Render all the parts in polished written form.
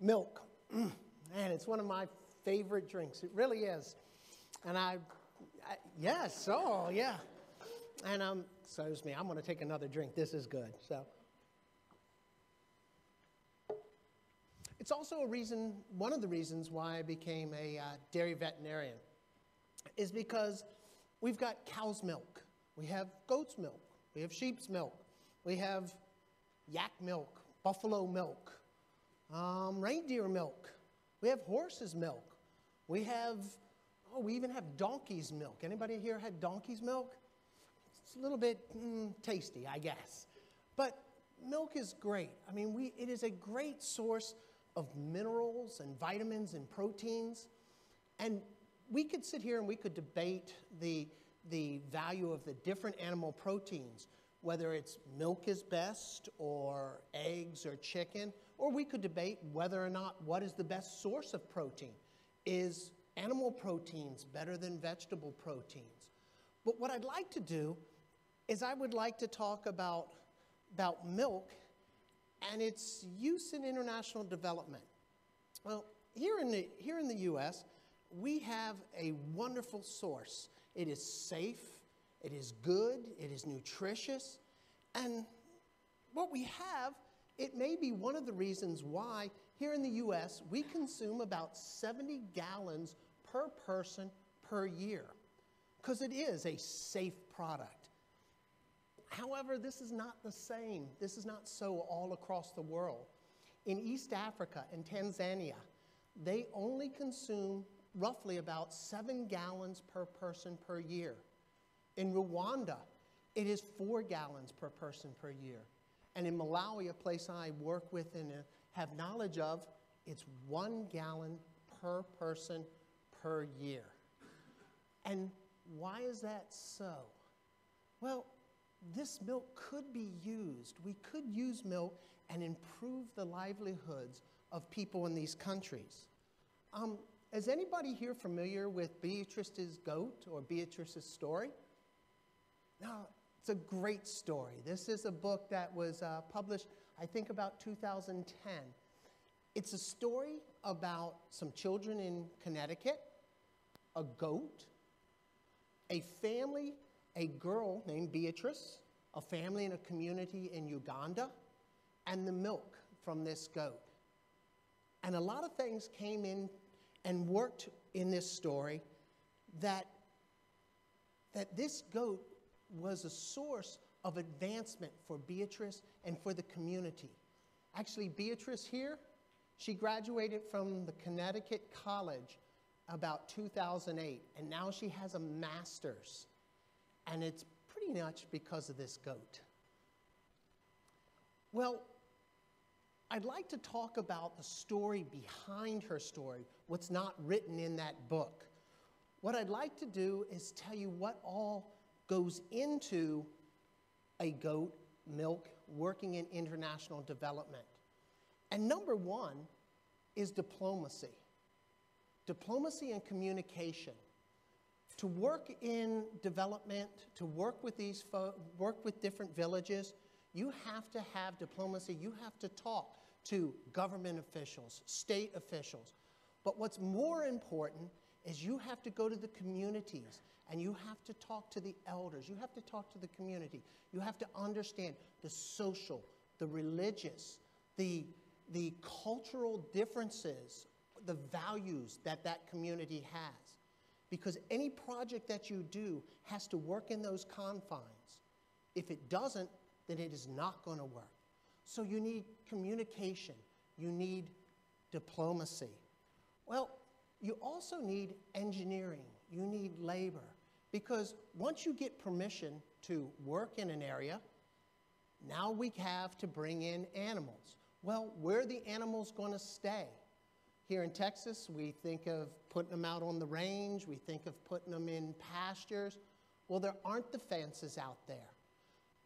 Milk. Man, it's one of my favorite drinks. It really is. And yes, oh, yeah. And excuse me, I'm going to take another drink. This is good. So, it's also one of the reasons why I became a dairy veterinarian is because we've got cow's milk, we have goat's milk, we have sheep's milk, we have yak milk, buffalo milk, reindeer milk, we have horse's milk, we even have donkey's milk. Anybody here had donkey's milk? It's a little bit tasty, I guess. But milk is great. I mean, it is a great source of minerals and vitamins and proteins. And we could sit here and we could debate the value of the different animal proteins, whether it's milk is best or eggs or chicken, or we could debate whether or not what is the best source of protein. Is animal proteins better than vegetable proteins? But what I'd like to do is I would like to talk about milk and its use in international development. Well, here in the U.S., we have a wonderful source. It is safe, it is good, it is nutritious, and what we have, it may be one of the reasons why here in the U.S. we consume about 70 gallons per person per year, because it is a safe product. However, this is not the same. This is not so all across the world. In East Africa and Tanzania, they only consume roughly about 7 gallons per person per year. In Rwanda, it is 4 gallons per person per year. And in Malawi, a place I work with and have knowledge of, it's 1 gallon per person per year. And why is that so? Well, this milk could be used. We could use milk and improve the livelihoods of people in these countries. Is anybody here familiar with Beatrice's goat or Beatrice's story? No, it's a great story. This is a book that was published, I think, about 2010. It's a story about some children in Connecticut, a goat, a family, a girl named Beatrice, a family in a community in Uganda, and the milk from this goat. And a lot of things came in and worked in this story that this goat was a source of advancement for Beatrice and for the community. Actually, Beatrice here, she graduated from the Connecticut College about 2008, and now she has a master's. And it's pretty much because of this goat. Well, I'd like to talk about the story behind her story, what's not written in that book. What I'd like to do is tell you what all goes into a goat milk working in international development. And number one is diplomacy. Diplomacy and communication. To work in development, to work with different villages, you have to have diplomacy. You have to talk to government officials, state officials. But what's more important is you have to go to the communities and you have to talk to the elders. You have to talk to the community. You have to understand the social, the religious, the cultural differences, the values that that community has. Because any project that you do has to work in those confines. If it doesn't, then it is not going to work. So you need communication. You need diplomacy. Well, you also need engineering. You need labor. Because once you get permission to work in an area, now we have to bring in animals. Well, where are the animals going to stay? Here in Texas, we think of putting them out on the range. We think of putting them in pastures. Well, there aren't the fences out there.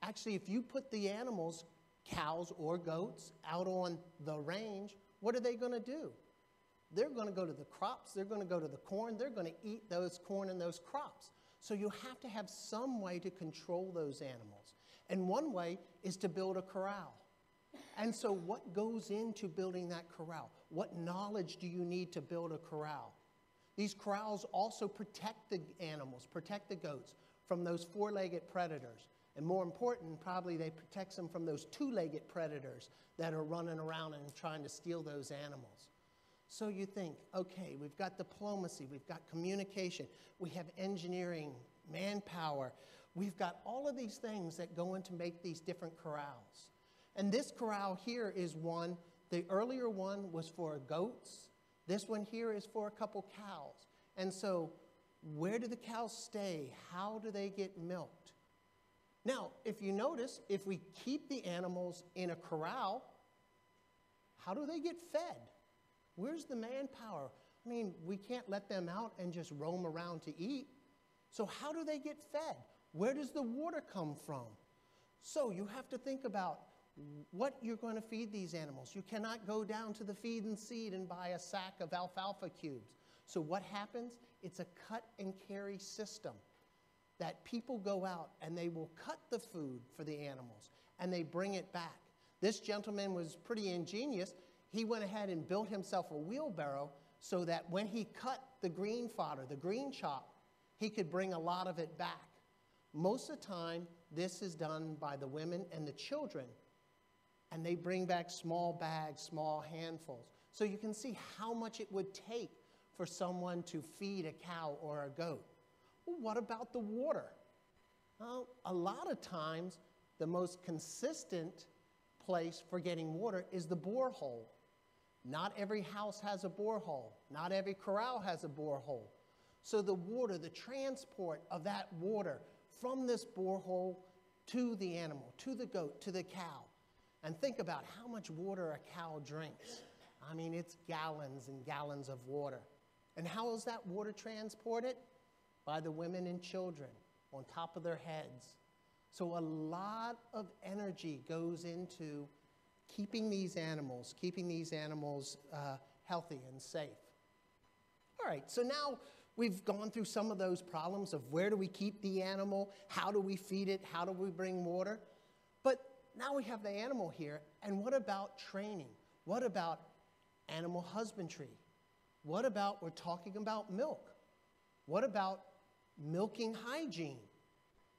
Actually, if you put the animals, cows or goats, out on the range, what are they going to do? They're going to go to the crops. They're going to go to the corn. They're going to eat those corn and those crops. So you have to have some way to control those animals. And one way is to build a corral. And so what goes into building that corral? What knowledge do you need to build a corral? These corrals also protect the animals, protect the goats from those four-legged predators. And more important, probably they protect them from those two-legged predators that are running around and trying to steal those animals. So you think, okay, we've got diplomacy, we've got communication, we have engineering, manpower. We've got all of these things that go in to make these different corrals. And this corral here is one, the earlier one was for goats. This one here is for a couple cows. And so where do the cows stay? How do they get milked? Now, if you notice, if we keep the animals in a corral, how do they get fed? Where's the manpower? I mean, we can't let them out and just roam around to eat. So how do they get fed? Where does the water come from? So you have to think about what you're going to feed these animals. You cannot go down to the feed and seed and buy a sack of alfalfa cubes. So what happens? It's a cut and carry system that people go out and they will cut the food for the animals and they bring it back. This gentleman was pretty ingenious. He went ahead and built himself a wheelbarrow so that when he cut the green fodder, the green chop, he could bring a lot of it back. Most of the time, this is done by the women and the children, and they bring back small bags, small handfuls. So you can see how much it would take for someone to feed a cow or a goat. Well, what about the water? Well, a lot of times, the most consistent place for getting water is the borehole. Not every house has a borehole. Not every corral has a borehole. So the water, the transport of that water from this borehole to the animal, to the goat, to the cow. And think about how much water a cow drinks. I mean, it's gallons and gallons of water. And how is that water transported? By the women and children on top of their heads. So a lot of energy goes into keeping these animals healthy and safe. All right, so now we've gone through some of those problems of where do we keep the animal, how do we feed it, how do we bring water. But now we have the animal here, and what about training? What about animal husbandry? What about, we're talking about milk. What about milking hygiene?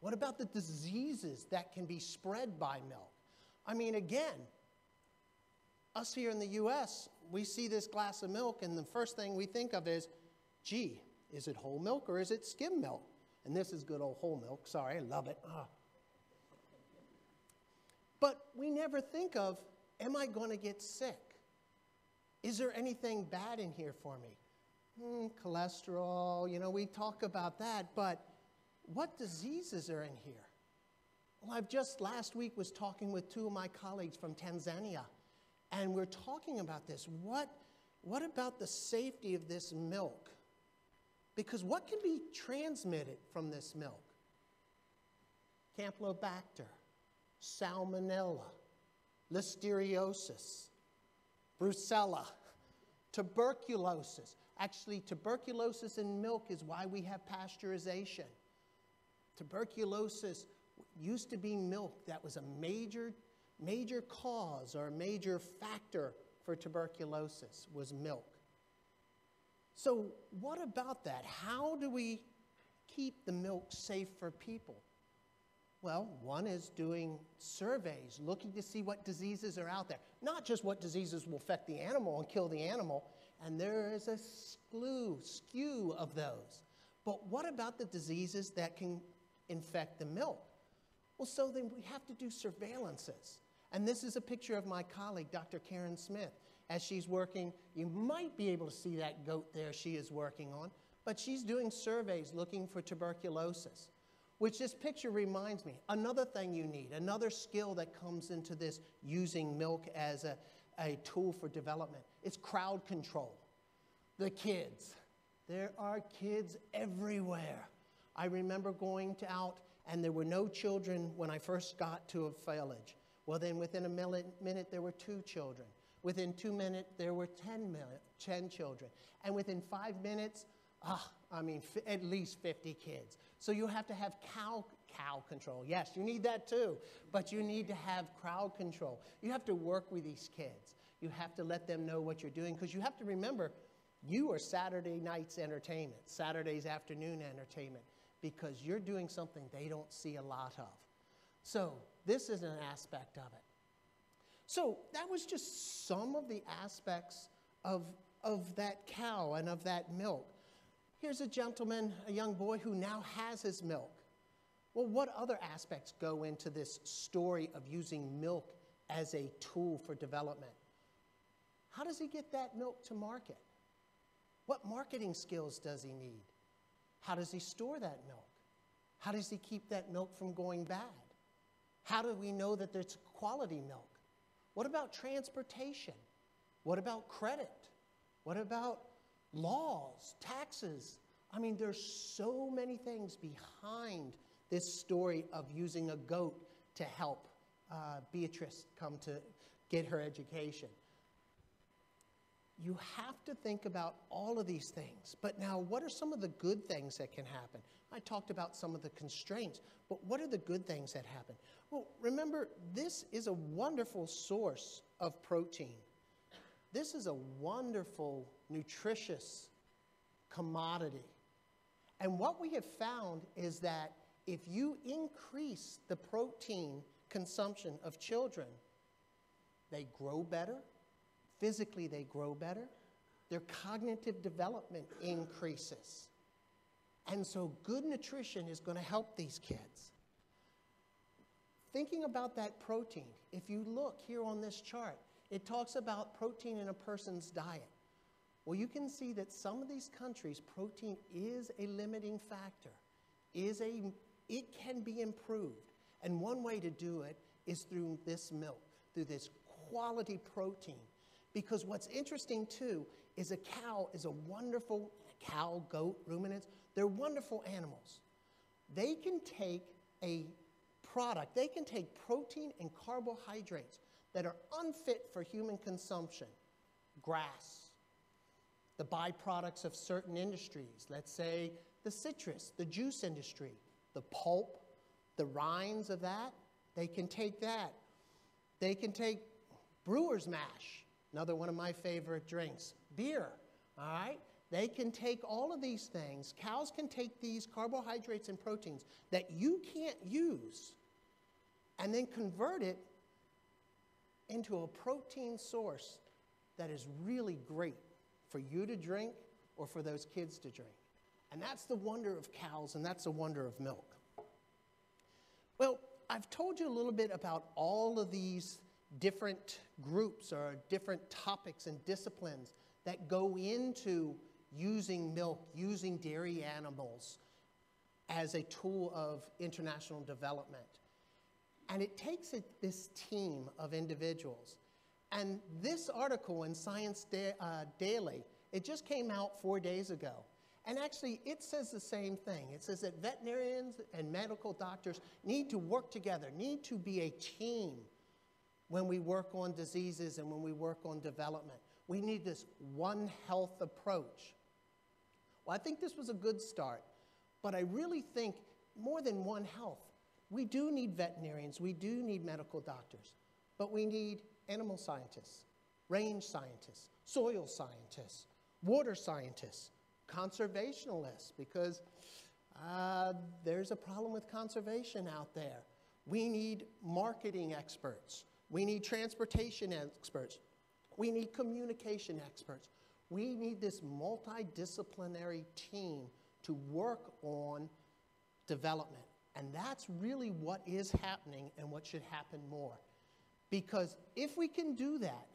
What about the diseases that can be spread by milk? I mean, again, us here in the U.S., we see this glass of milk, and the first thing we think of is, gee, is it whole milk or is it skim milk? And this is good old whole milk. Sorry, I love it. But we never think of, am I going to get sick? Is there anything bad in here for me? Cholesterol, you know, we talk about that, but what diseases are in here? Well, I've just last week was talking with two of my colleagues from Tanzania, and we're talking about this. What about the safety of this milk? Because what can be transmitted from this milk? Campylobacter, salmonella, listeriosis, brucella, tuberculosis. Actually, tuberculosis in milk is why we have pasteurization. Tuberculosis used to be milk that was a major cause or a major factor for tuberculosis was milk. So what about that? How do we keep the milk safe for people? Well, one is doing surveys, looking to see what diseases are out there. Not just what diseases will affect the animal and kill the animal, and there is a skew of those. But what about the diseases that can infect the milk? Well, so then we have to do surveillances. And this is a picture of my colleague, Dr. Karen Smith, as she's working. You might be able to see that goat there she is working on, but she's doing surveys looking for tuberculosis, which this picture reminds me, another thing you need, another skill that comes into this using milk as a tool for development. It's crowd control. The kids. There are kids everywhere. I remember going out and there were no children when I first got to a village. Well, then within a minute there were 2 children. Within 2 minutes there were 10 children. And within 5 minutes, at least 50 kids. So you have to have cow control. Yes, you need that too, but you need to have crowd control. You have to work with these kids. You have to let them know what you're doing, because you have to remember, you are Saturday night's entertainment, Saturday's afternoon entertainment, because you're doing something they don't see a lot of. So this is an aspect of it. So that was just some of the aspects of that cow and of that milk. Here's a gentleman, a young boy who now has his milk. Well, what other aspects go into this story of using milk as a tool for development? How does he get that milk to market? What marketing skills does he need? How does he store that milk? How does he keep that milk from going bad? How do we know that there's quality milk? What about transportation? What about credit? What about laws, taxes? I mean, there's so many things behind this story of using a goat to help Beatrice come to get her education. You have to think about all of these things. But now, what are some of the good things that can happen? I talked about some of the constraints, but what are the good things that happen? Well, remember, this is a wonderful source of protein. This is a wonderful, nutritious commodity. And what we have found is that if you increase the protein consumption of children, they grow better. Physically, they grow better. Their cognitive development increases. And so good nutrition is going to help these kids. Thinking about that protein, if you look here on this chart, it talks about protein in a person's diet. Well, you can see that some of these countries, protein is a limiting factor. It can be improved. And one way to do it is through this milk, through this quality protein. Because what's interesting, too, is a cow is a wonderful, cow, goat, ruminants, they're wonderful animals. They can take a product, they can take protein and carbohydrates that are unfit for human consumption, grass, the byproducts of certain industries, let's say the citrus, the juice industry, the pulp, the rinds of that, they can take that. They can take brewer's mash, another one of my favorite drinks, beer, all right? They can take all of these things. Cows can take these carbohydrates and proteins that you can't use and then convert it into a protein source that is really great for you to drink or for those kids to drink. And that's the wonder of cows, and that's the wonder of milk. Well, I've told you a little bit about all of these different groups or different topics and disciplines that go into using milk, using dairy animals as a tool of international development. And it takes this team of individuals. And this article in Science Daily, it just came out 4 days ago. And actually, it says the same thing. It says that veterinarians and medical doctors need to work together, need to be a team when we work on diseases and when we work on development. We need this one health approach. Well, I think this was a good start, but I really think more than one health. We do need veterinarians, we do need medical doctors, but we need animal scientists, range scientists, soil scientists, water scientists, conservationists, because there's a problem with conservation out there. We need marketing experts. We need transportation experts. We need communication experts. We need this multidisciplinary team to work on development. And that's really what is happening and what should happen more. Because if we can do that,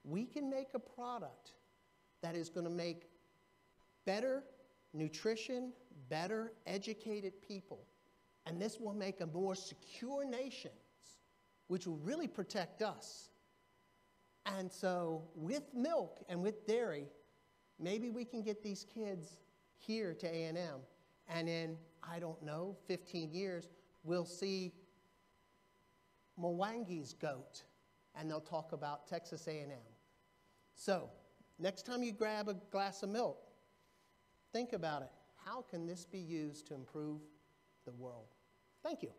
we can make a product that is going to make better nutrition, better educated people. And this will make a more secure nation, which will really protect us. And so with milk and with dairy, maybe we can get these kids here to A&M. And in, I don't know, 15 years, we'll see Mwangi's goat, and they'll talk about Texas A&M. So next time you grab a glass of milk, think about it. How can this be used to improve the world. Thank you.